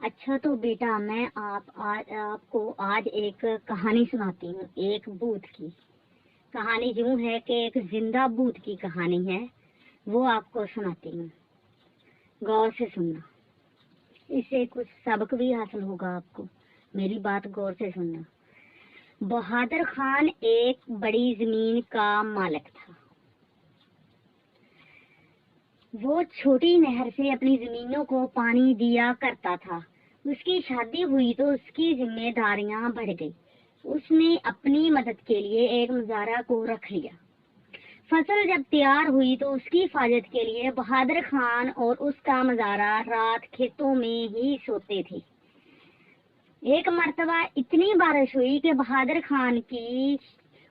اچھا تو بیٹا میں آپ کو آج ایک کہانی سناتی ہوں، ایک بھوت کی کہانی۔ یوں ہے کہ ایک زندہ بھوت کی کہانی ہے، وہ آپ کو سناتی ہوں، غور سے سننا، اس سے کچھ سبق بھی حاصل ہوگا آپ کو۔ میری بات غور سے سننا۔ بہادر خان ایک بڑی زمین کا مالک تھا۔ وہ چھوٹی نہر سے اپنی زمینوں کو پانی دیا کرتا تھا۔ اس کی شادی ہوئی تو اس کی ذمہ داریاں بڑھ گئی۔ اس نے اپنی مدد کے لیے ایک مزارع کو رکھ لیا۔ فصل جب تیار ہوئی تو اس کی حفاظت کے لیے بہادر خان اور اس کا مزارع رات کھیتوں میں ہی سوتے تھے۔ ایک مرتبہ اتنی بارش ہوئی کہ بہادر خان کی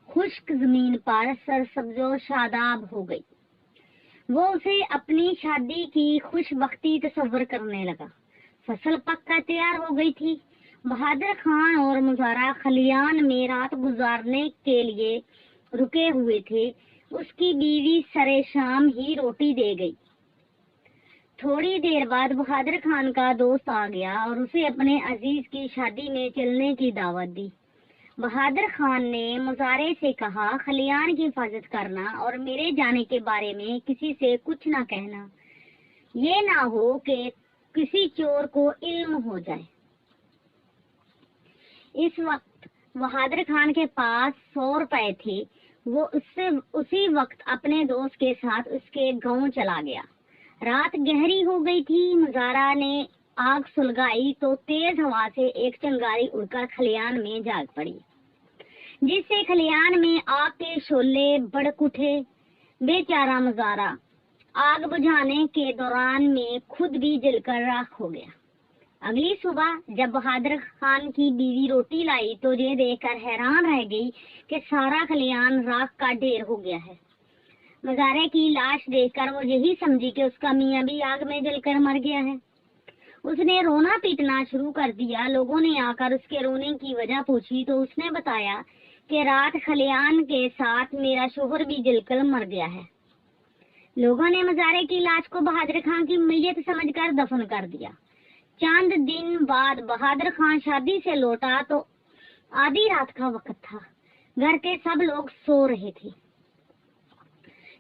خشک زمین پر سرسبز و شاداب ہو گئی۔ وہ اسے اپنی شادی کی خوش بختی تصور کرنے لگا۔ فصل پک کر تیار ہو گئی تھی۔ بہادر خان اور مزارع خلیان میں رات گزارنے کے لیے رکے ہوئے تھے۔ اس کی بیوی سرے شام ہی روٹی دے گئی۔ تھوڑی دیر بعد بہادر خان کا دوست آ گیا اور اسے اپنے عزیز کی شادی میں چلنے کی دعوت دی۔ بہادر خان نے مزارع سے کہا، خلیان کی حفاظت کرنا اور میرے جانے کے بارے میں کسی سے کچھ نہ کہنا، یہ نہ ہو کہ کسی چور کو علم ہو جائے۔ اس وقت بہادر خان کے پاس 100 روپے تھے۔ وہ اسی وقت اپنے دوست کے ساتھ اس کے گاؤں چلا گیا۔ رات گہری ہو گئی تھی۔ مزارع نے آگ سلگائی تو تیز ہوا سے ایک چنگاری اڑ کر خلیان میں جا پڑی، جس سے خلیان میں آگ کے شعلے بھڑک اٹھے۔ بیچارہ مزارع آگ بجھانے کے دوران میں خود بھی جل کر راکھ ہو گیا۔ اگلی صبح جب بہادر خان کی بیوی روٹی لائی تو یہ دیکھ کر حیران رہ گئی کہ سارا خلیان راکھ کا ڈھیر ہو گیا ہے۔ مزارع کی لاش دیکھ کر وہ یہی سمجھی کہ اس کا میاں بھی آگ میں جل کر مر گیا ہے۔ اس نے رونا پیٹنا شروع کر دیا۔ لوگوں نے آ کر اس کے رونے کی وجہ پوچھی تو اس نے بتایا کہ رات خلیان کے ساتھ میرا شوہر بھی جل کر مر گیا ہے۔ لوگوں نے مزارع کی لاش کو بہادر خان کی میت سمجھ کر دفن کر دیا۔ چند دن بعد بہادر خان شادی سے لوٹا تو آدھی رات کا وقت تھا۔ گھر کے سب لوگ سو رہے تھے۔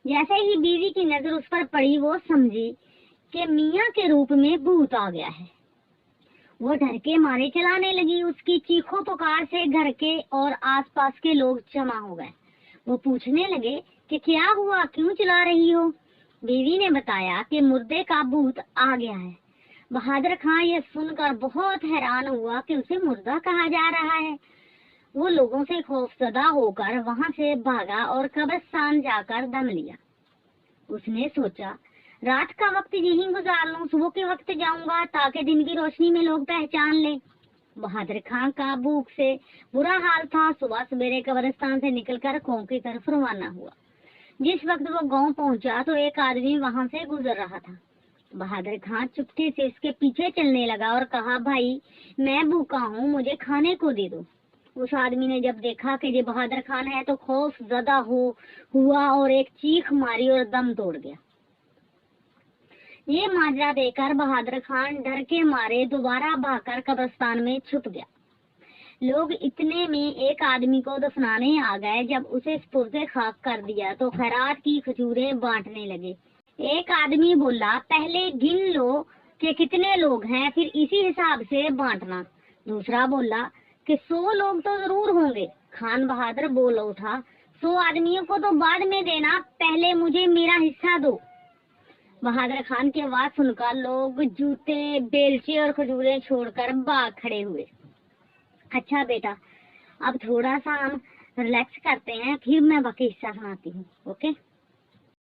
جیسے ہی بیوی کی نظر اس پر پڑی، وہ سمجھی کہ میاں کے روپ میں بھوت آ گیا ہے۔ وہ ڈر کے مارے چلانے لگی۔ اس کی چیخوں پکار سے گھر کے اور آس پاس کے لوگ جمع ہو گئے۔ وہ پوچھنے لگے کہ کیا ہوا، کیوں چلا رہی ہو؟ بیوی نے بتایا کہ مردے کا بھوت آ گیا ہے۔ بہادر خان یہ سن کر بہت حیران ہوا کہ اسے مردہ کہا جا رہا ہے۔ وہ لوگوں سے خوف زدہ ہو کر وہاں سے بھاگا اور قبرستان جا کر دم لیا۔ اس نے سوچا، رات کا وقت یہیں گزار لوں، صبح کے وقت جاؤں گا تاکہ دن کی روشنی میں لوگ پہچان لیں۔ بہادر خان کا بھوک سے برا حال تھا۔ صبح سویرے قبرستان سے نکل کر گاؤں کی طرف روانہ ہوا۔ جس وقت وہ گاؤں پہنچا تو ایک آدمی وہاں سے گزر رہا تھا۔ بہادر خان چپکے سے اس کے پیچھے چلنے لگا اور کہا، بھائی میں بھوکا ہوں، مجھے کھانے کو دے دو۔ اس آدمی نے جب دیکھا کہ یہ بہادر خان ہے تو خوف زدہ ہوا اور ایک چیخ ماری اور دم توڑ گیا۔ یہ ماجرا دیکھ کر بہادر خان ڈر کے مارے دوبارہ بھاگ کر قبرستان میں چھپ گیا۔ لوگ اتنے میں ایک آدمی کو دفنانے آ گئے۔ جب اسے سپرد خاک کر دیا تو خیرات کی کھجوریں بانٹنے لگے۔ ایک آدمی بولا، پہلے گن لو کہ کتنے لوگ ہیں، پھر اسی حساب سے بانٹنا۔ دوسرا بولا کہ 100 لوگ تو ضرور ہوں گے۔ خان بہادر بول اٹھا، 100 آدمیوں کو تو بعد میں دینا، پہلے مجھے میرا حصہ دو۔ بہادر خان کی آواز سن کر لوگ جوتے، بیلچے اور کھجوریں چھوڑ کر بھاگ کھڑے ہوئے۔ اچھا بیٹا، اب تھوڑا سا ہم ریلیکس کرتے ہیں، پھر میں باقی حصہ سناتی ہوں، اوکے؟